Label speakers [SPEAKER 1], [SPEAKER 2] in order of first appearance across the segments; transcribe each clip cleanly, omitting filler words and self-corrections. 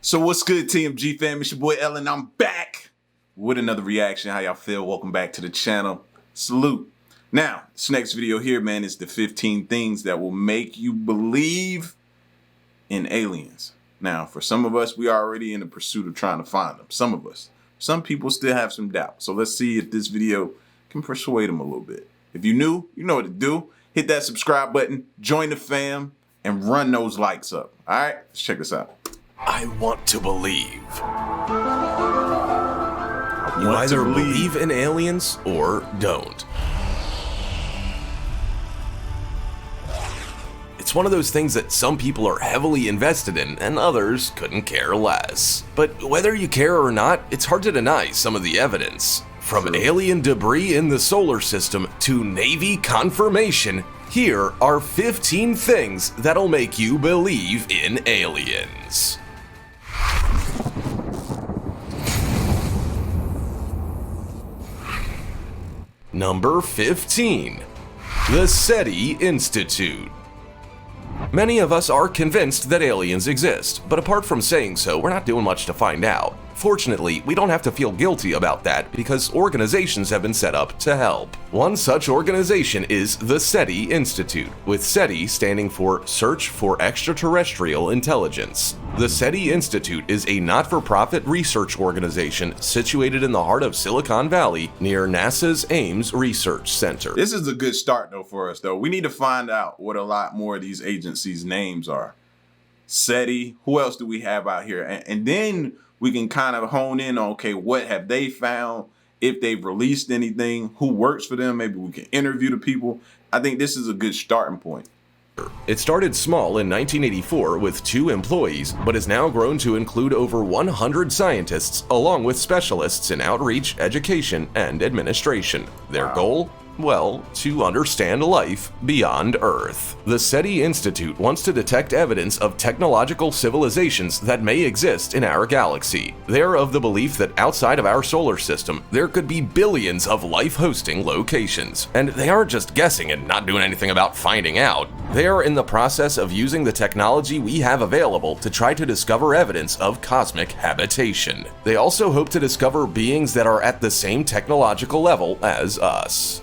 [SPEAKER 1] So what's good, TMG fam? It's your boy Ellen. I'm back with another reaction. How y'all feel? Welcome back to the channel. Salute. Now, this next video here, man, is the 15 things that will make you believe in aliens. Now, for some of us, we are already in the pursuit of trying to find them. Some of us. Some people still have some doubt. So let's see if this video can persuade them a little bit. If you're new, you know what to do. Hit that subscribe button, join the fam, and run those likes up. All right, let's check this out.
[SPEAKER 2] I want to believe. You either believe in aliens or don't. It's one of those things that some people are heavily invested in and others couldn't care less. But whether you care or not, it's hard to deny some of the evidence. From alien debris in the solar system to Navy confirmation, here are 15 things that'll make you believe in aliens. Number 15. The SETI Institute. Many of us are convinced that aliens exist, but apart from saying so, we're not doing much to find out. Fortunately, we don't have to feel guilty about that because organizations have been set up to help. One such organization is the SETI Institute, with SETI standing for Search for Extraterrestrial Intelligence. The SETI Institute is a not-for-profit research organization situated in the heart of Silicon Valley near NASA's Ames Research Center.
[SPEAKER 1] This is a good start though for us though. We need to find out what a lot more of these agencies' names are. SETI, who else do we have out here? And then we can kind of hone in on, okay, what have they found? If they've released anything, who works for them? Maybe we can interview the people. I think this is a good starting point.
[SPEAKER 2] It started small in 1984 with 2 employees, but has now grown to include over 100 scientists, along with specialists in outreach, education, and administration. Their goal? Well, to understand life beyond Earth. The SETI Institute wants to detect evidence of technological civilizations that may exist in our galaxy. They are of the belief that outside of our solar system, there could be billions of life-hosting locations. And they aren't just guessing and not doing anything about finding out. They are in the process of using the technology we have available to try to discover evidence of cosmic habitation. They also hope to discover beings that are at the same technological level as us.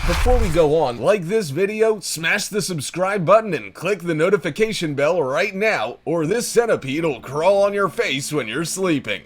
[SPEAKER 2] Before we go on, like this video, smash the subscribe button and click the notification bell right now, or this centipede will crawl on your face when you're sleeping.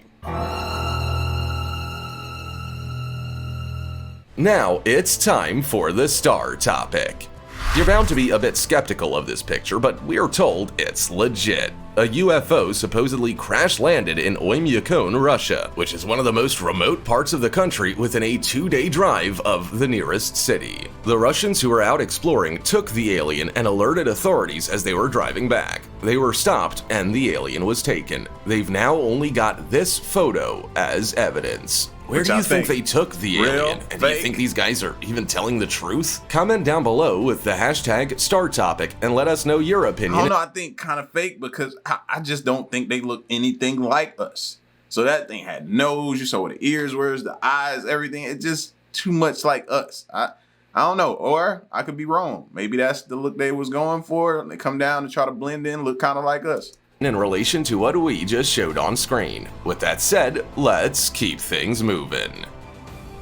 [SPEAKER 2] Now it's time for the star topic. You're bound to be a bit skeptical of this picture, but we're told it's legit. A UFO supposedly crash-landed in Oymyakon, Russia, which is one of the most remote parts of the country within a 2-day drive of the nearest city. The Russians who were out exploring took the alien and alerted authorities as they were driving back. They were stopped and the alien was taken. They've now only got this photo as evidence. Where do you think they took the alien? And do you think these guys are even telling the truth? Comment down below with the hashtag StarTopic and let us know your opinion.
[SPEAKER 1] I don't know, I think kind of fake because I just don't think they look anything like us. So that thing had nose, you saw what the ears were, the eyes, everything. It's just too much like us. I don't know, or I could be wrong. Maybe that's the look they was going for. They come down and try to blend in, look kind of like us.
[SPEAKER 2] In relation to what we just showed on screen. With that said, let's keep things moving.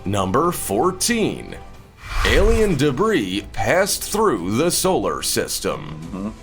[SPEAKER 2] Number 14. Alien debris passed through the solar system.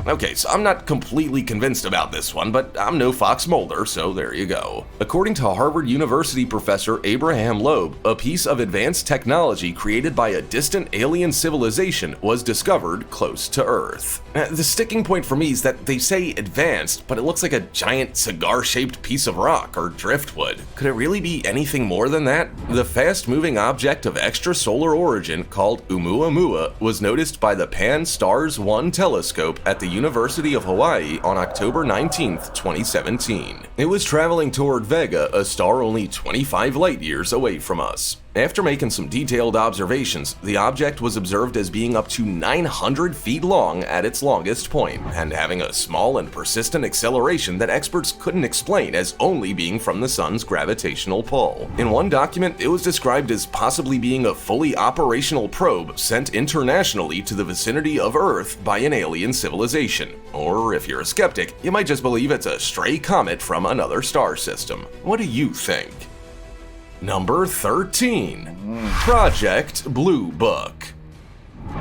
[SPEAKER 2] Okay, so I'm not completely convinced about this one, but I'm no Fox Mulder, so there you go. According to Harvard University professor Abraham Loeb, a piece of advanced technology created by a distant alien civilization was discovered close to Earth. The sticking point for me is that they say advanced, but it looks like a giant cigar-shaped piece of rock or driftwood. Could it really be anything more than that? The fast-moving object of extrasolar origin called Oumuamua was noticed by the Pan-STARRS 1 telescope at the University of Hawaii on October 19, 2017. It was traveling toward Vega, a star only 25 light-years away from us. After making some detailed observations, the object was observed as being up to 900 feet long at its longest point, and having a small and persistent acceleration that experts couldn't explain as only being from the sun's gravitational pull. In one document, it was described as possibly being a fully operational probe sent internationally to the vicinity of Earth by an alien civilization. Or if you're a skeptic, you might just believe it's a stray comet from another star system. What do you think? Number 13. Project Blue Book.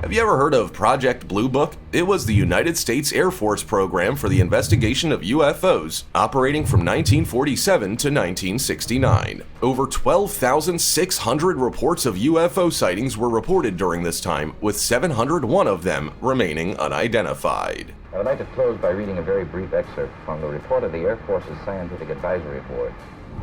[SPEAKER 2] Have you ever heard of Project Blue Book? It was the United States Air Force program for the investigation of UFOs, operating from 1947 to 1969. Over 12,600 reports of UFO sightings were reported during this time, with 701 of them remaining unidentified.
[SPEAKER 3] I would like to close by reading a very brief excerpt from the report of the Air Force's Scientific Advisory Board.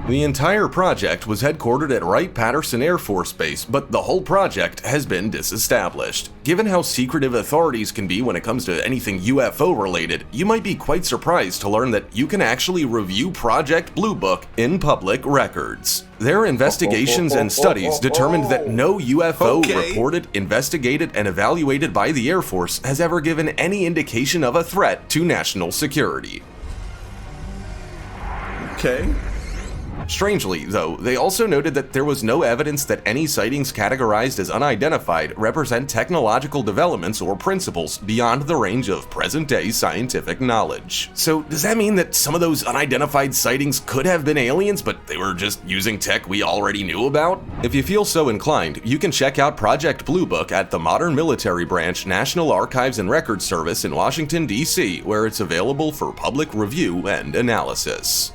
[SPEAKER 2] The entire project was headquartered at Wright-Patterson Air Force Base, but the whole project has been disestablished. Given how secretive authorities can be when it comes to anything UFO-related, you might be quite surprised to learn that you can actually review Project Blue Book in public records. Their investigations and studies determined that no UFO reported, investigated, and evaluated by the Air Force has ever given any indication of a threat to national security.
[SPEAKER 1] Okay.
[SPEAKER 2] Strangely, though, they also noted that there was no evidence that any sightings categorized as unidentified represent technological developments or principles beyond the range of present-day scientific knowledge. So does that mean that some of those unidentified sightings could have been aliens, but they were just using tech we already knew about? If you feel so inclined, you can check out Project Blue Book at the Modern Military Branch National Archives and Records Service in Washington, D.C., where it's available for public review and analysis.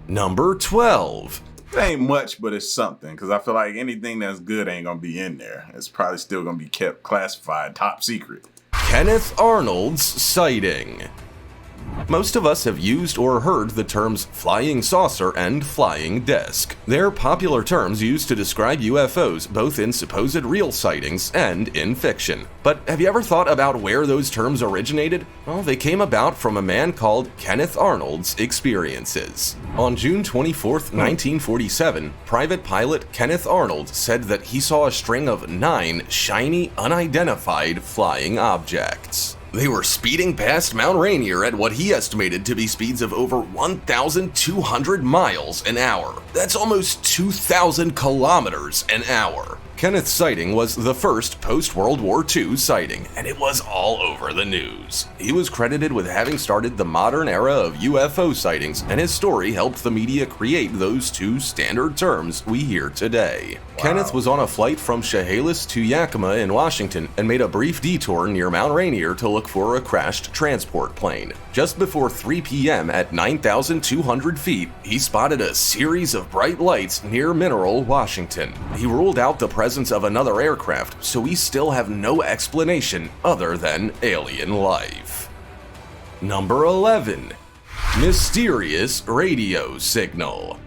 [SPEAKER 2] Number 12.
[SPEAKER 1] It ain't much, but it's something, because I feel like anything that's good ain't gonna be in there. It's probably still gonna be kept classified top secret.
[SPEAKER 2] Kenneth Arnolds sighting. Most of us have used or heard the terms flying saucer and flying disc. They're popular terms used to describe UFOs both in supposed real sightings and in fiction. But have you ever thought about where those terms originated? Well, they came about from a man called Kenneth Arnold's experiences. On June 24, 1947, private pilot Kenneth Arnold said that he saw a string of 9 shiny, unidentified flying objects. They were speeding past Mount Rainier at what he estimated to be speeds of over 1,200 miles an hour. That's almost 2,000 kilometers an hour. Kenneth's sighting was the first post-World War II sighting, and it was all over the news. He was credited with having started the modern era of UFO sightings, and his story helped the media create those 2 standard terms we hear today. Wow. Kenneth was on a flight from Chehalis to Yakima in Washington and made a brief detour near Mount Rainier to look for a crashed transport plane. Just before 3 p.m. at 9,200 feet, he spotted a series of bright lights near Mineral, Washington. He ruled out the presence of another aircraft, so we still have no explanation other than alien life. Number 11. Mysterious radio signal.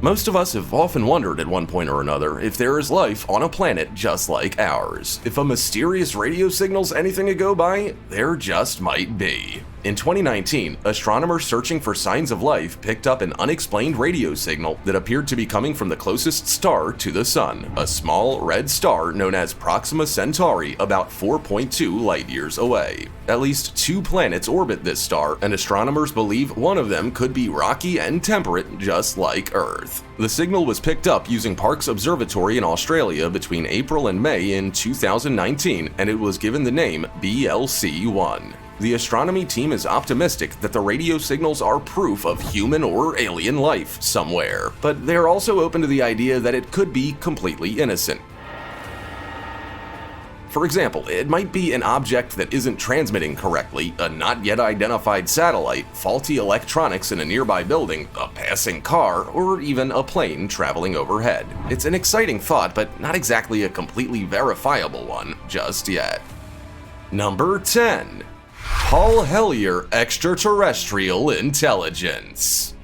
[SPEAKER 2] Most of us have often wondered at one point or another if there is life on a planet just like ours. If a mysterious radio signal's anything to go by, there just might be. In 2019, astronomers searching for signs of life picked up an unexplained radio signal that appeared to be coming from the closest star to the Sun, a small red star known as Proxima Centauri, about 4.2 light-years away. At least 2 planets orbit this star, and astronomers believe one of them could be rocky and temperate just like Earth. The signal was picked up using Parkes Observatory in Australia between April and May in 2019, and it was given the name BLC-1. The astronomy team is optimistic that the radio signals are proof of human or alien life somewhere, but they're also open to the idea that it could be completely innocent. For example, it might be an object that isn't transmitting correctly, a not yet identified satellite, faulty electronics in a nearby building, a passing car, or even a plane traveling overhead. It's an exciting thought, but not exactly a completely verifiable one just yet. Number 10. Paul Hellyer extraterrestrial intelligence.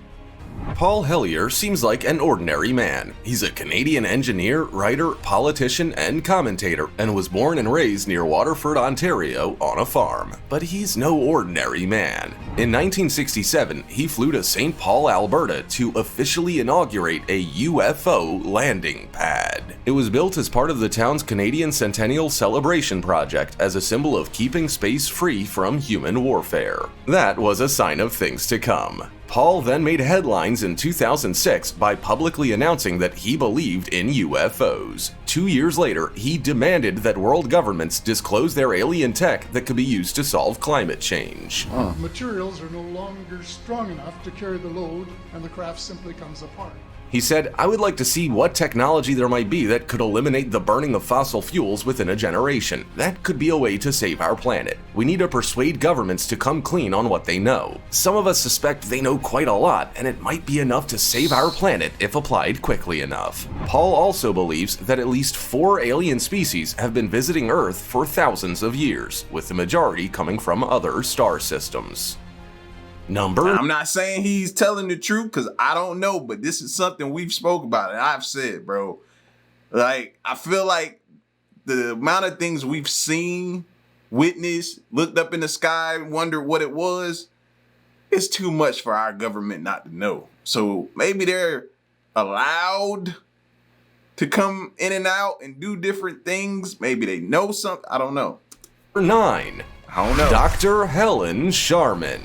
[SPEAKER 2] Paul Hellyer seems like an ordinary man. He's a Canadian engineer, writer, politician, and commentator, and was born and raised near Waterford, Ontario, on a farm. But he's no ordinary man. In 1967, he flew to St. Paul, Alberta to officially inaugurate a UFO landing pad. It was built as part of the town's Canadian Centennial Celebration project as a symbol of keeping space free from human warfare. That was a sign of things to come. Paul then made headlines in 2006 by publicly announcing that he believed in UFOs. 2 years later, he demanded that world governments disclose their alien tech that could be used to solve climate change.
[SPEAKER 4] Materials are no longer strong enough to carry the load, and the craft simply comes apart.
[SPEAKER 2] He said, "I would like to see what technology there might be that could eliminate the burning of fossil fuels within a generation. That could be a way to save our planet. We need to persuade governments to come clean on what they know. Some of us suspect they know quite a lot, and it might be enough to save our planet if applied quickly enough." Paul also believes that at least 4 alien species have been visiting Earth for thousands of years, with the majority coming from other star systems.
[SPEAKER 1] I'm not saying he's telling the truth because I don't know, but this is something we've spoke about and I've said, bro. Like, I feel like the amount of things we've seen, witnessed, looked up in the sky, wondered what it was, it's too much for our government not to know. So maybe they're allowed to come in and out and do different things. Maybe they know something. I don't know.
[SPEAKER 2] 9.
[SPEAKER 1] I don't know.
[SPEAKER 2] Dr. Helen Sharman.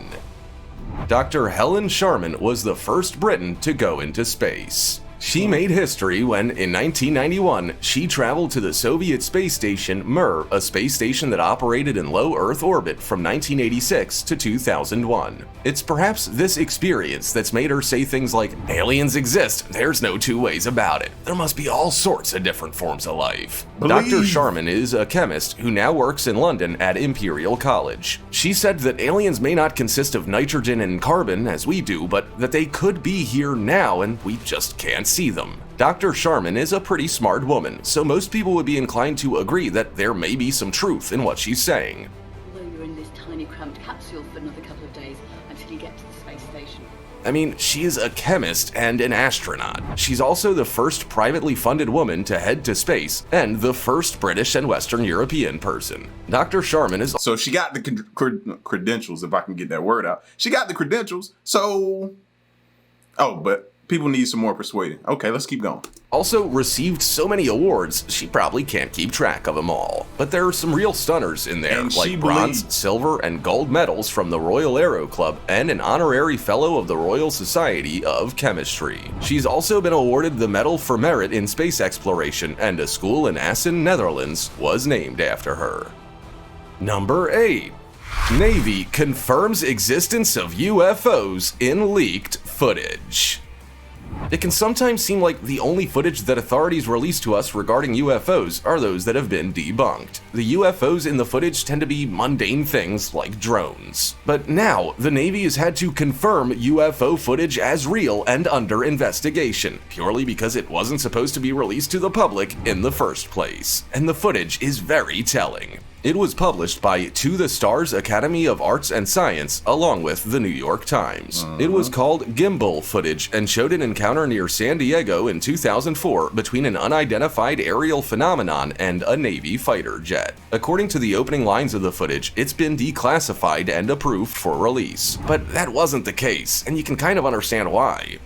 [SPEAKER 2] Dr. Helen Sharman was the first Briton to go into space. She made history when, in 1991, she traveled to the Soviet space station Mir, a space station that operated in low Earth orbit from 1986 to 2001. It's perhaps this experience that's made her say things like, "Aliens exist, there's no two ways about it. There must be all sorts of different forms of life." Dr. Sharman is a chemist who now works in London at Imperial College. She said that aliens may not consist of nitrogen and carbon as we do, but that they could be here now and we just can't see them. Dr. Sharman is a pretty smart woman, so most people would be inclined to agree that there may be some truth in what she's saying.
[SPEAKER 5] Although you're in this tiny cramped capsule for another couple of days until you get to the space station.
[SPEAKER 2] I mean, she is a chemist and an astronaut. She's also the first privately funded woman to head to space and the first British and Western European person. Dr. Sharman is...
[SPEAKER 1] So she got the credentials, if I can get that word out. She got the credentials, so... Oh, but... people need some more persuading. Okay, let's keep going.
[SPEAKER 2] Also received so many awards, she probably can't keep track of them all. But there are some real stunners in there, like bronze, silver, and gold medals from the Royal Aero Club and an honorary fellow of the Royal Society of Chemistry. She's also been awarded the Medal for Merit in Space Exploration, and a school in Assen, Netherlands was named after her. Number 8. Navy confirms existence of UFOs in leaked footage. It can sometimes seem like the only footage that authorities release to us regarding UFOs are those that have been debunked. The UFOs in the footage tend to be mundane things like drones. But now, the Navy has had to confirm UFO footage as real and under investigation, purely because it wasn't supposed to be released to the public in the first place. And the footage is very telling. It was published by To the Stars Academy of Arts and Science, along with the New York Times. It was called gimbal footage and showed an encounter near San Diego in 2004 between an unidentified aerial phenomenon and a Navy fighter jet. According to the opening lines of the footage, it's been declassified and approved for release. But that wasn't the case, and you can kind of understand why.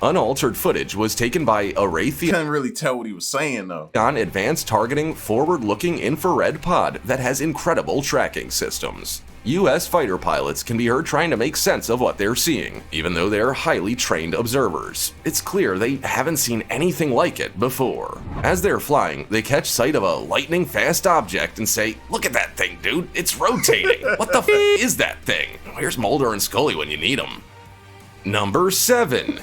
[SPEAKER 2] Unaltered footage was taken by a Raytheon
[SPEAKER 1] Couldn't really tell what he was saying though.
[SPEAKER 2] advanced targeting forward-looking infrared pod that has incredible tracking systems. US fighter pilots can be heard trying to make sense of what they're seeing, even though they're highly trained observers. It's clear they haven't seen anything like it before. As they're flying, they catch sight of a lightning-fast object and say, "Look at that thing, dude, it's rotating. What the f*** is that thing? Where's Mulder and Scully when you need them?" Number 7.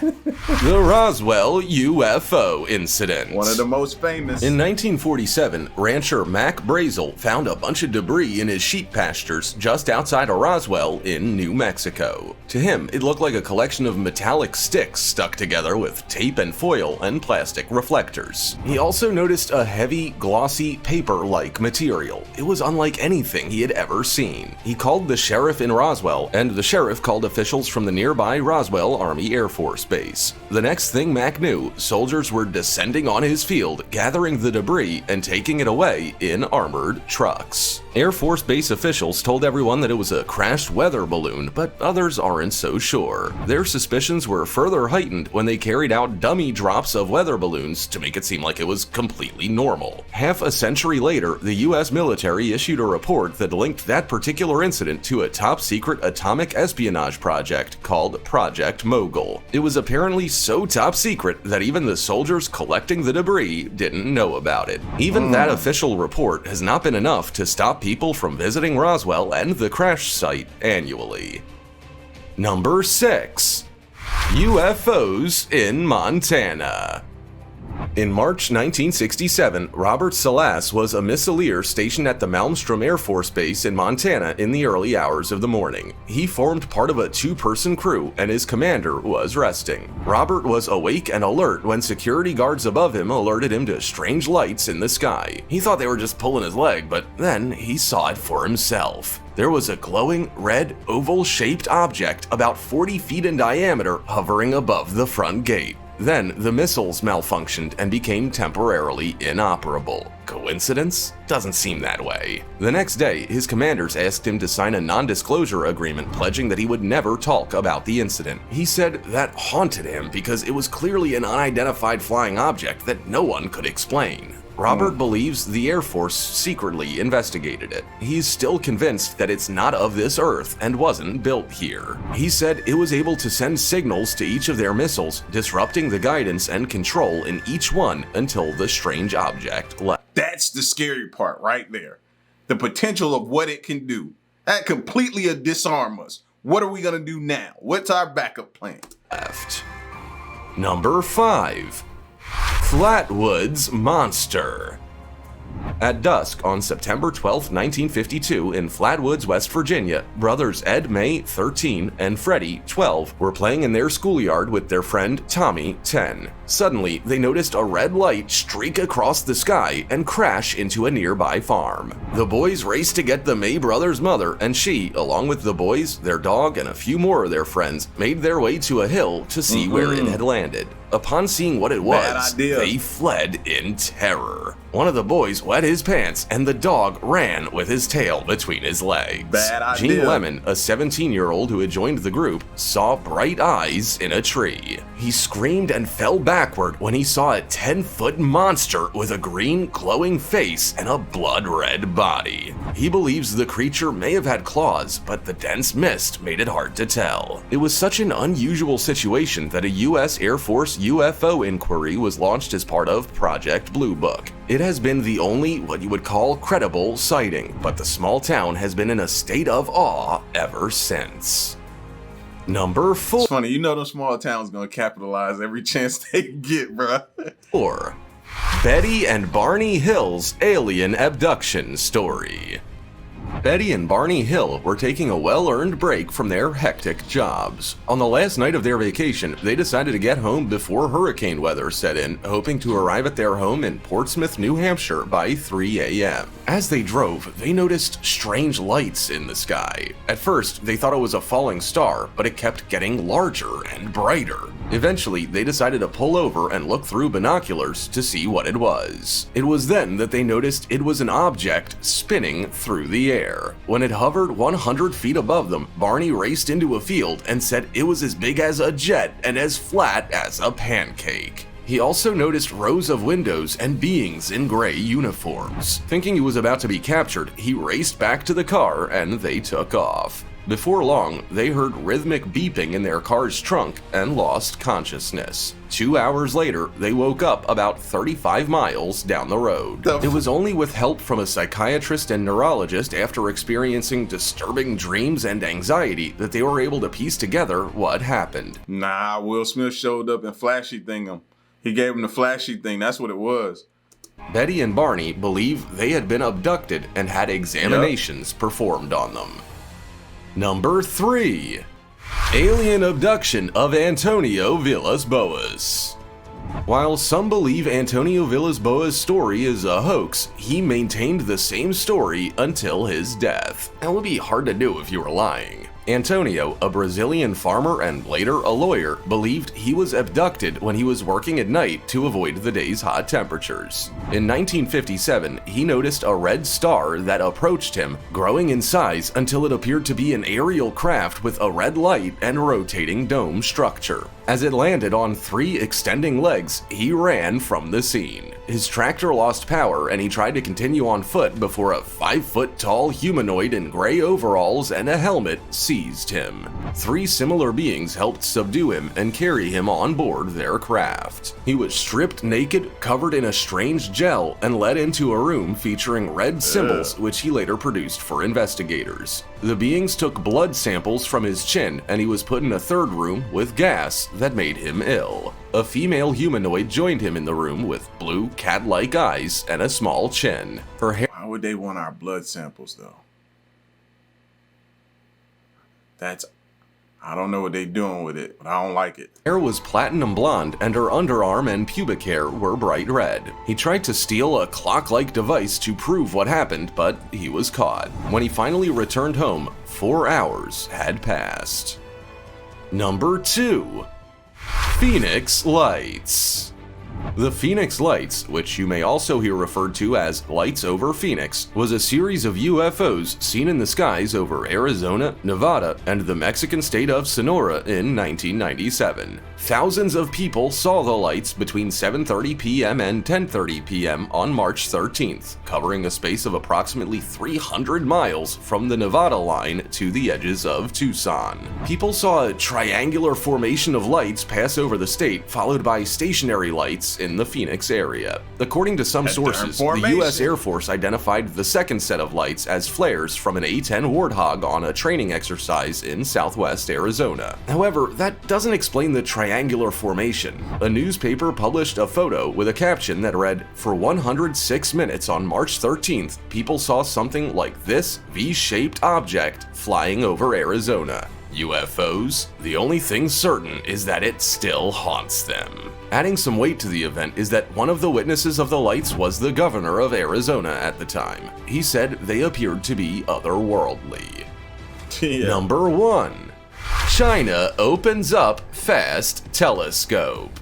[SPEAKER 2] The Roswell UFO Incident.
[SPEAKER 1] One of the most famous.
[SPEAKER 2] In 1947, rancher Mac Brazel found a bunch of debris in his sheep pastures just outside of Roswell in New Mexico. To him, it looked like a collection of metallic sticks stuck together with tape and foil and plastic reflectors. He also noticed a heavy, glossy, paper-like material. It was unlike anything he had ever seen. He called the sheriff in Roswell, and the sheriff called officials from the nearby Roswell Army Air Force Base. The next thing Mac knew, soldiers were descending on his field, gathering the debris and taking it away in armored trucks. Air Force Base officials told everyone that it was a crashed weather balloon, but others aren't so sure. Their suspicions were further heightened when they carried out dummy drops of weather balloons to make it seem like it was completely normal. Half a century later, the US military issued a report that linked that particular incident to a top-secret atomic espionage project called Project Mogul. It was apparently so top secret that even the soldiers collecting the debris didn't know about it. Even that official report has not been enough to stop people from visiting Roswell and the crash site annually. Number 6. UFOs in Montana. In March 1967, Robert Salas was a missileer stationed at the Malmstrom Air Force Base in Montana in the early hours of the morning. He formed part of a two-person crew, and his commander was resting. Robert was awake and alert when security guards above him alerted him to strange lights in the sky. He thought they were just pulling his leg, but then he saw it for himself. There was a glowing, red, oval-shaped object about 40 feet in diameter hovering above the front gate. Then the missiles malfunctioned and became temporarily inoperable. Coincidence? Doesn't seem that way. The next day, his commanders asked him to sign a non-disclosure agreement pledging that he would never talk about the incident. He said that haunted him because it was clearly an unidentified flying object that no one could explain. Robert believes the Air Force secretly investigated it. He's still convinced that it's not of this Earth and wasn't built here. He said it was able to send signals to each of their missiles, disrupting the guidance and control in each one until the strange object left.
[SPEAKER 1] That's the scary part right there. The potential of what it can do. That completely disarm us. What are we gonna do now? What's our backup plan?
[SPEAKER 2] Number 5. Flatwoods Monster. At dusk on September 12, 1952, in Flatwoods, West Virginia, brothers Ed May, 13, and Freddie, 12, were playing in their schoolyard with their friend Tommy, 10. Suddenly, they noticed a red light streak across the sky and crash into a nearby farm. The boys raced to get the May brothers' mother, and she, along with the boys, their dog, and a few more of their friends, made their way to a hill to see where it had landed. Upon seeing what it was, they fled in terror. One of the boys wet his pants, and the dog ran with his tail between his legs.
[SPEAKER 1] Bad idea.
[SPEAKER 2] Gene Lemon, a 17-year-old who had joined the group, saw bright eyes in a tree. He screamed and fell backward when he saw a 10-foot monster with a green, glowing face and a blood-red body. He believes the creature may have had claws, but the dense mist made it hard to tell. It was such an unusual situation that a U.S. Air Force UFO inquiry was launched as part of Project Blue Book. It has been the only what you would call credible sighting, but the small town has been in a state of awe ever since. Number 4.
[SPEAKER 1] It's funny, you know those small towns gonna capitalize every chance they get, bruh.
[SPEAKER 2] 4. Betty and Barney Hill's alien abduction story. Betty and Barney Hill were taking a well-earned break from their hectic jobs. On the last night of their vacation, they decided to get home before hurricane weather set in, hoping to arrive at their home in Portsmouth, New Hampshire by 3 a.m. As they drove, they noticed strange lights in the sky. At first, they thought it was a falling star, but it kept getting larger and brighter. Eventually, they decided to pull over and look through binoculars to see what it was. It was then that they noticed it was an object spinning through the air. When it hovered 100 feet above them, Barney raced into a field and said it was as big as a jet and as flat as a pancake. He also noticed rows of windows and beings in gray uniforms. Thinking he was about to be captured, he raced back to the car and they took off. Before long, they heard rhythmic beeping in their car's trunk and lost consciousness. 2 hours later, they woke up about 35 miles down the road. It was only with help from a psychiatrist and neurologist after experiencing disturbing dreams and anxiety that they were able to piece together what happened.
[SPEAKER 1] Nah, Will Smith showed up and flashy thing him. He gave him the flashy thing, that's what it was.
[SPEAKER 2] Betty and Barney believe they had been abducted and had examinations performed on them. Number 3. Alien abduction of Antonio Villas-Boas. While some believe Antonio Villas-Boas' story is a hoax, he maintained the same story until his death. That would be hard to do if you were lying. Antonio, a Brazilian farmer and later a lawyer, believed he was abducted when he was working at night to avoid the day's hot temperatures. In 1957, he noticed a red star that approached him, growing in size until it appeared to be an aerial craft with a red light and rotating dome structure. As it landed on 3 extending legs, he ran from the scene. His tractor lost power and he tried to continue on foot before a 5-foot-tall humanoid in gray overalls and a helmet seized him. 3 similar beings helped subdue him and carry him on board their craft. He was stripped naked, covered in a strange gel, and led into a room featuring red symbols which he later produced for investigators. The beings took blood samples from his chin and he was put in a third room with gas that made him ill. A female humanoid joined him in the room with blue cat-like eyes and a small chin. Her hair—
[SPEAKER 1] Why would they want our blood samples though? I don't know what they're doing with it, but I don't like it.
[SPEAKER 2] Hair was platinum blonde and her underarm and pubic hair were bright red. He tried to steal a clock-like device to prove what happened, but he was caught. When he finally returned home, 4 hours had passed. Number 2. Phoenix Lights. The Phoenix Lights, which you may also hear referred to as Lights over Phoenix, was a series of UFOs seen in the skies over Arizona, Nevada, and the Mexican state of Sonora in 1997. Thousands of people saw the lights between 7:30 p.m. and 10:30 p.m. on March 13th, covering a space of approximately 300 miles from the Nevada line to the edges of Tucson. People saw a triangular formation of lights pass over the state, followed by stationary lights in the Phoenix area. According to some sources, the U.S. Air Force identified the second set of lights as flares from an A-10 Warthog on a training exercise in southwest Arizona. However, that doesn't explain the triangular formation. A newspaper published a photo with a caption that read, "For 106 minutes on March 13th, people saw something like this V-shaped object flying over Arizona. UFOs? The only thing certain is that it still haunts them." Adding some weight to the event is that one of the witnesses of the lights was the governor of Arizona at the time. He said they appeared to be otherworldly. Number 1. China opens up fast telescope.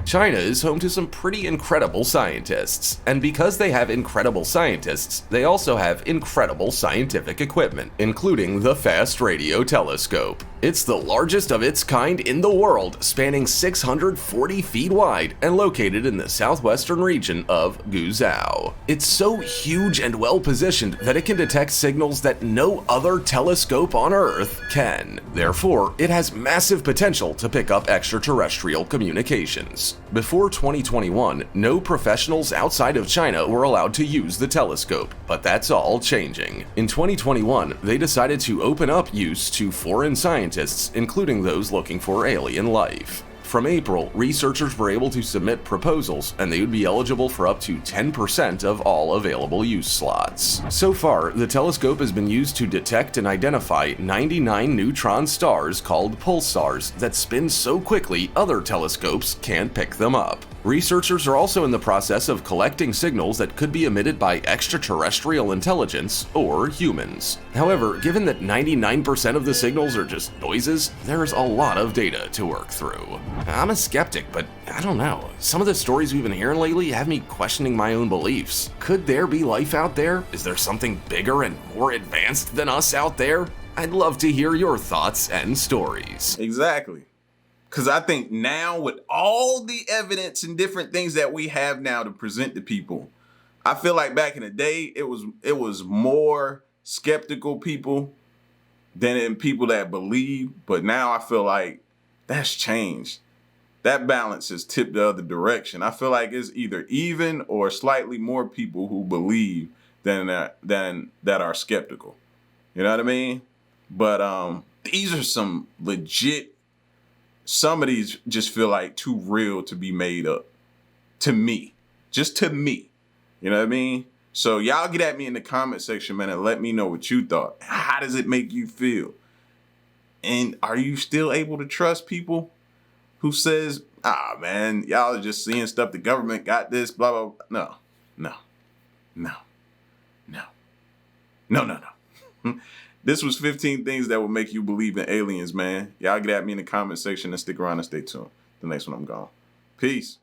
[SPEAKER 2] China is home to some pretty incredible scientists, and because they have incredible scientists, they also have incredible scientific equipment, including the Fast Radio Telescope. It's the largest of its kind in the world, spanning 640 feet wide and located in the southwestern region of Guizhou. It's so huge and well positioned that it can detect signals that no other telescope on Earth can. Therefore, it has massive potential to pick up extraterrestrial communications. Before 2021, no professionals outside of China were allowed to use the telescope, but that's all changing. In 2021, they decided to open up use to foreign scientists, including those looking for alien life. From April, researchers were able to submit proposals, and they would be eligible for up to 10% of all available use slots. So far, the telescope has been used to detect and identify 99 neutron stars called pulsars that spin so quickly other telescopes can't pick them up. Researchers are also in the process of collecting signals that could be emitted by extraterrestrial intelligence or humans. However, given that 99% of the signals are just noises, there's a lot of data to work through. I'm a skeptic, but I don't know. Some of the stories we've been hearing lately have me questioning my own beliefs. Could there be life out there? Is there something bigger and more advanced than us out there? I'd love to hear your thoughts and stories.
[SPEAKER 1] Exactly. Because I think now with all the evidence and different things that we have now to present to people, I feel like back in the day, it was more skeptical people than in people that believe. But now I feel like that's changed. That balance is tipped the other direction. I feel like it's either even or slightly more people who believe than that are skeptical. You know what I mean? But these are some legit. Some of these just feel like too real to be made up. To me, just to me. You know what I mean? So y'all get at me in the comment section, man, and let me know what you thought. How does it make you feel? And are you still able to trust people who says, man, y'all are just seeing stuff, the government got this, blah, blah, blah. No, no, no, no, no, no, no. This was 15 things that will make you believe in aliens, man. Y'all get at me in the comment section and stick around and stay tuned. The next one I'm gone. Peace.